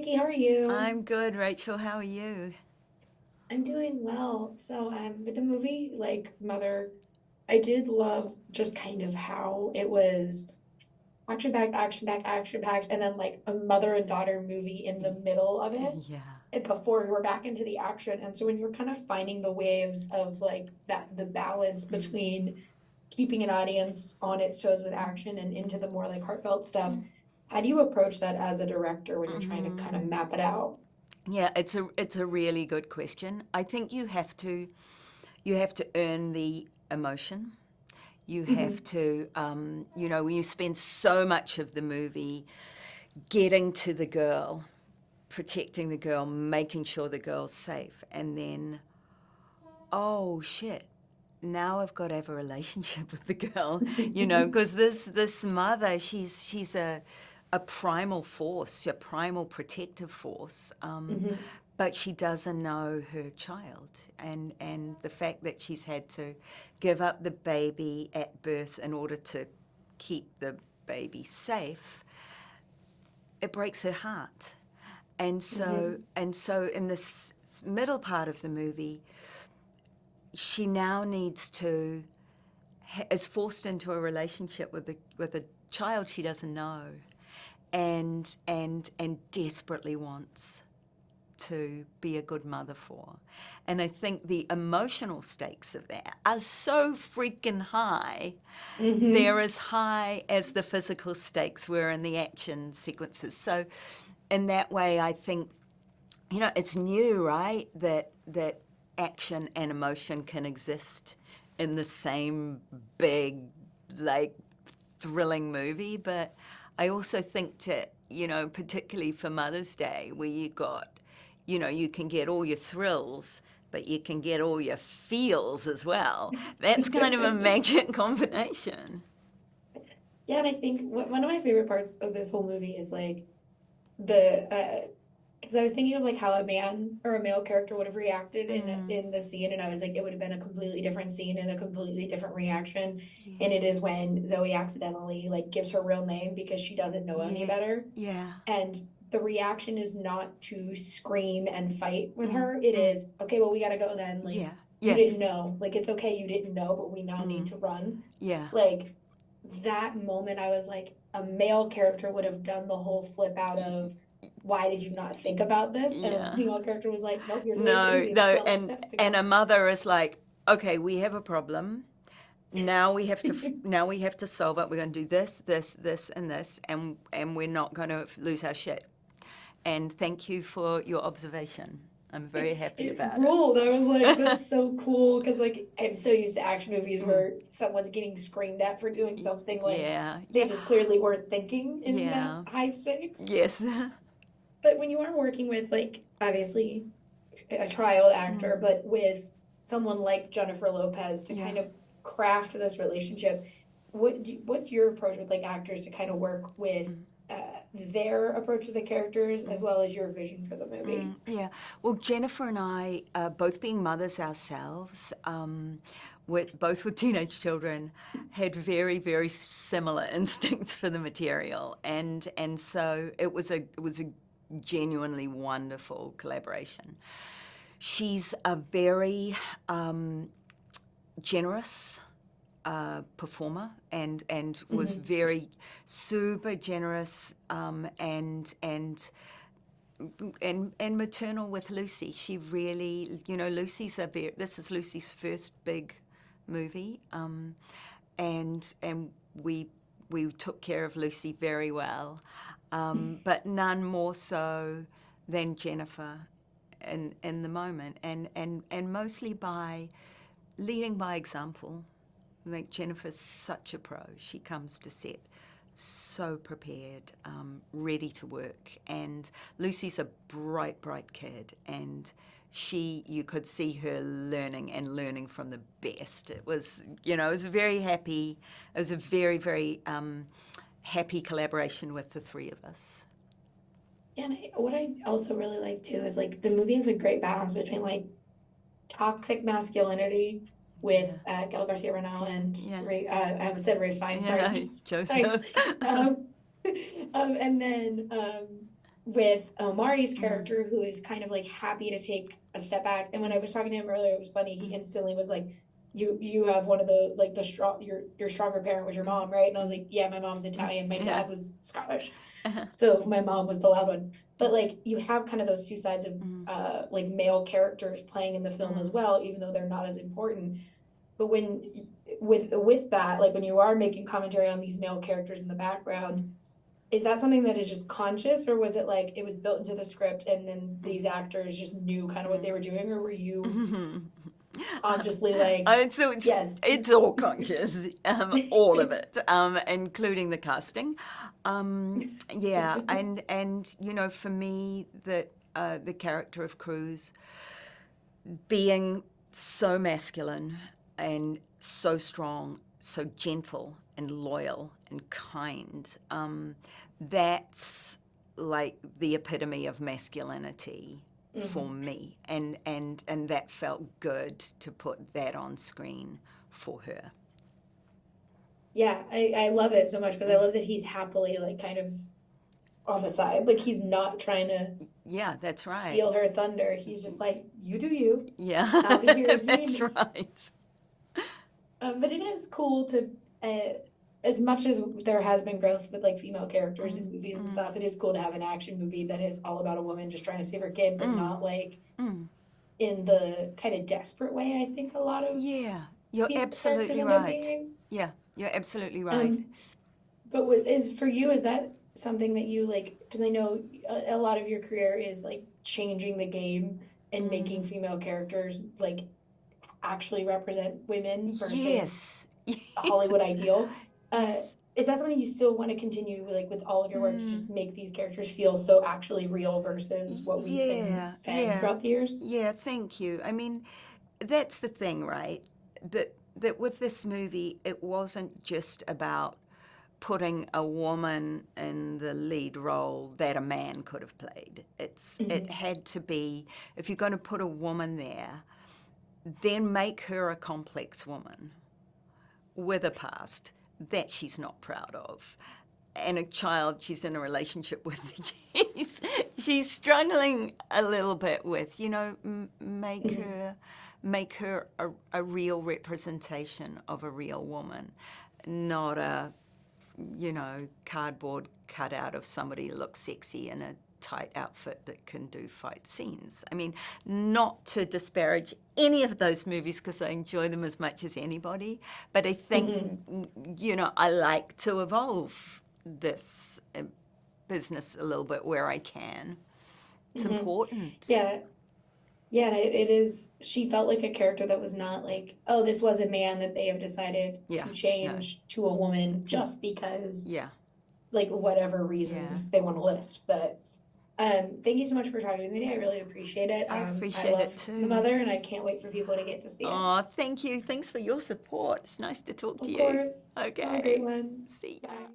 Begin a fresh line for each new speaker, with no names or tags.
Nikki, how are you?
I'm good, Rachel. How are you?
I'm doing well. With the movie, Mother, I did love just kind of how it was action-packed, action-packed, action-packed, and then like a mother and daughter movie in the middle of it,
Yeah.
and before we were back into the action. And so when you're kind of finding the waves of like that, the balance
Mm,
between keeping an audience on its toes with
mm,
action and into
mm,
the more like heartfelt stuff,
mm,
how do you approach that as a director when you're trying to
mm.
kind of map it out?
Yeah, it's a really good question. I think you have to earn the emotion. You have
Mhm.
to, when you spend so much of the movie getting to the girl, protecting the girl, making sure the girl's safe, and then, oh shit, now I've got to have a relationship with the girl, because this mother, she's a primal force, a primal protective force,
Mhm.
but she doesn't know her child, and the fact that she's had to give up the baby at birth in order to keep the baby safe, it breaks her heart, and so
Mhm.
and so in this middle part of the movie, she now needs to is forced into a relationship with a child she doesn't know, and desperately wants to be a good mother for. And I think the emotional stakes of that are so freaking high. They're
Mhm.
as high as the physical stakes were in the action sequences. So in that way, I think, it's new, right? That action and emotion can exist in the same big, like, thrilling movie. But I also think particularly for Mother's Day, where you can get all your thrills, but you can get all your feels as well. That's kind of a magic combination.
Yeah, and I think one of my favorite parts of this whole movie is like the because I was thinking of like how a man or a male character would have reacted
Mm,
in the scene, and I was like, it would have been a completely different scene and a completely different reaction.
yeah,
And it is when Zoe accidentally like gives her real name because she doesn't know any
yeah,
better,
yeah.
and the reaction is not to scream and fight with
Mm,
her. It
mm,
is okay. Well, we gotta go then. Like
yeah,
you
yeah.
didn't know. Like it's okay. You didn't know, but we now need
Mm,
to run.
yeah,
Like that moment, I was like, a male character would have done the whole flip out of, why did you not think about this? And a
yeah.
female character was like, nope, here's the way to do it.
No,
We have
no,
12
and
steps to
and
go.
a mother is like, okay, we have a problem. Now we have to solve it. We're going to do this, this, this, and this, and we're not going to lose our shit. And thank you for your observation. I'm very happy
It
about it.
ruled. I was like, that's so cool. Cause like I'm so used to action movies
Mm,
where someone's getting screamed at for doing something like
yeah,
they
yeah,
just clearly weren't thinking in that
yeah.
high stakes.
Yes.
But when you are working with like obviously a child actor,
Mm,
but with someone like Jennifer Lopez to
yeah.
kind of craft this relationship, what's your approach with like actors to kind of work with
Mm,
their approach to the characters as
mm.
well as your vision for the movie?
Yeah. Well, Jennifer and I, both being mothers ourselves, both with teenage children, had very, very similar instincts for the material, and so it was a genuinely wonderful collaboration. She's a very generous performer, and was
Hmm.
very super generous, and maternal with Lucy. She really, this is Lucy's first big movie, and we took care of Lucy very well, but none more so than Jennifer in the moment, and mostly by leading by example. I think Jennifer's such a pro. She comes to set so prepared, ready to work. And Lucy's a bright, bright kid, and you could see her learning and learning from the best. It was very happy. It was a very, very happy collaboration with the three of us.
Yeah, and what I also really like too is like the movie has a great balance between like toxic masculinity with
Yeah,
Gael Garcia Bernal
yeah,
and
yeah,
I almost said Ray Fiennes, sorry,
yeah.
Jessica Fiennes.
Joseph.
Um, and then with Omari's
Mm.
character, who is kind of like happy to take a step back. And when I was talking to him earlier, it was funny. He
Mm.
instantly was like, "You have one of the like the strong your stronger parent was your
Mm.
mom, right?" And I was
Mm.
like, "Yeah, my mom's Italian. My
Yeah.
dad was Scottish, so my mom was the loud one." But like you have kind of those two sides of
Mm.
like male characters playing in the film as
Mm.
well, even though they're not as important. But when with that, like when you are making commentary on these male characters in the background, is that something that is just conscious, or was it like it was built into the script and then these actors just knew kind of what they were doing, or were you
Mm.
consciously like,
So it's
yes?
it's all conscious, all of it, including the casting. Yeah, and you know, for me, that the character of Cruz being so masculine and so strong, so gentle and loyal and kind, that's like the epitome of masculinity for
Mhm.
me, and that felt good to put that on screen for her.
Yeah, I love it so much because I
Mm.
love that he's happily like kind of on the side. Like he's not trying to
Yeah, that's right.
steal her thunder. He's just like, you do you.
Yeah,
I'll be here if you need
that's
me.
right.
But it is cool to, as much as there has been growth with like female characters
Mm,
in movies and
mm,
stuff, it is cool to have an action movie that is all about a woman just trying to save her kid, but
mm,
not like
mm.
in the kind of desperate way I think a lot of
Yeah, you're
female characters
absolutely
end up
right.
being.
Yeah, you're absolutely right.
Um, but is for you, is that something that you like? Because I know a lot of your career is like changing the game and making
Mm.
female characters like actually represent women versus
Yes,
a Hollywood
yes,
ideal.
yes.
Is that something you still want to continue like with all of your work to
Mm.
just make these characters feel so actually real versus what we've been
Yeah,
fed
yeah,
throughout the years?
yeah. Thank you. I mean, that's the thing, right? That with this movie, it wasn't just about putting a woman in the lead role that a man could have played. It
Mm-hmm.
had to be, if you're going to put a woman there, then make her a complex woman with a past that she's not proud of, and a child she's in a relationship with that she's struggling a little bit with. You know,
Mm-hmm.
make her a real representation of a real woman, not a, you know, cardboard cutout of somebody who looks sexy in a tight outfit that can do fight scenes. I mean, not to disparage any of those movies because I enjoy them as much as anybody, but I think,
Mm-hmm.
you know, I like to evolve this business a little bit where I can. It's
Mm-hmm.
important.
Yeah. Yeah, and it is. She felt like a character that was not like, oh, this was a man that they have decided
Yeah,
to
no,
change to a woman just because,
yeah,
like, whatever
yeah.
reasons they want to list. But thank you so much for talking with me today. I really appreciate it.
I
I
appreciate
love
it
The
too.
Mother, and I can't wait for people to get to see it.
Oh, thank you. Thanks for your support. It's nice to talk to
Of
you.
course. Have a great
Okay.
one.
See ya.
Bye.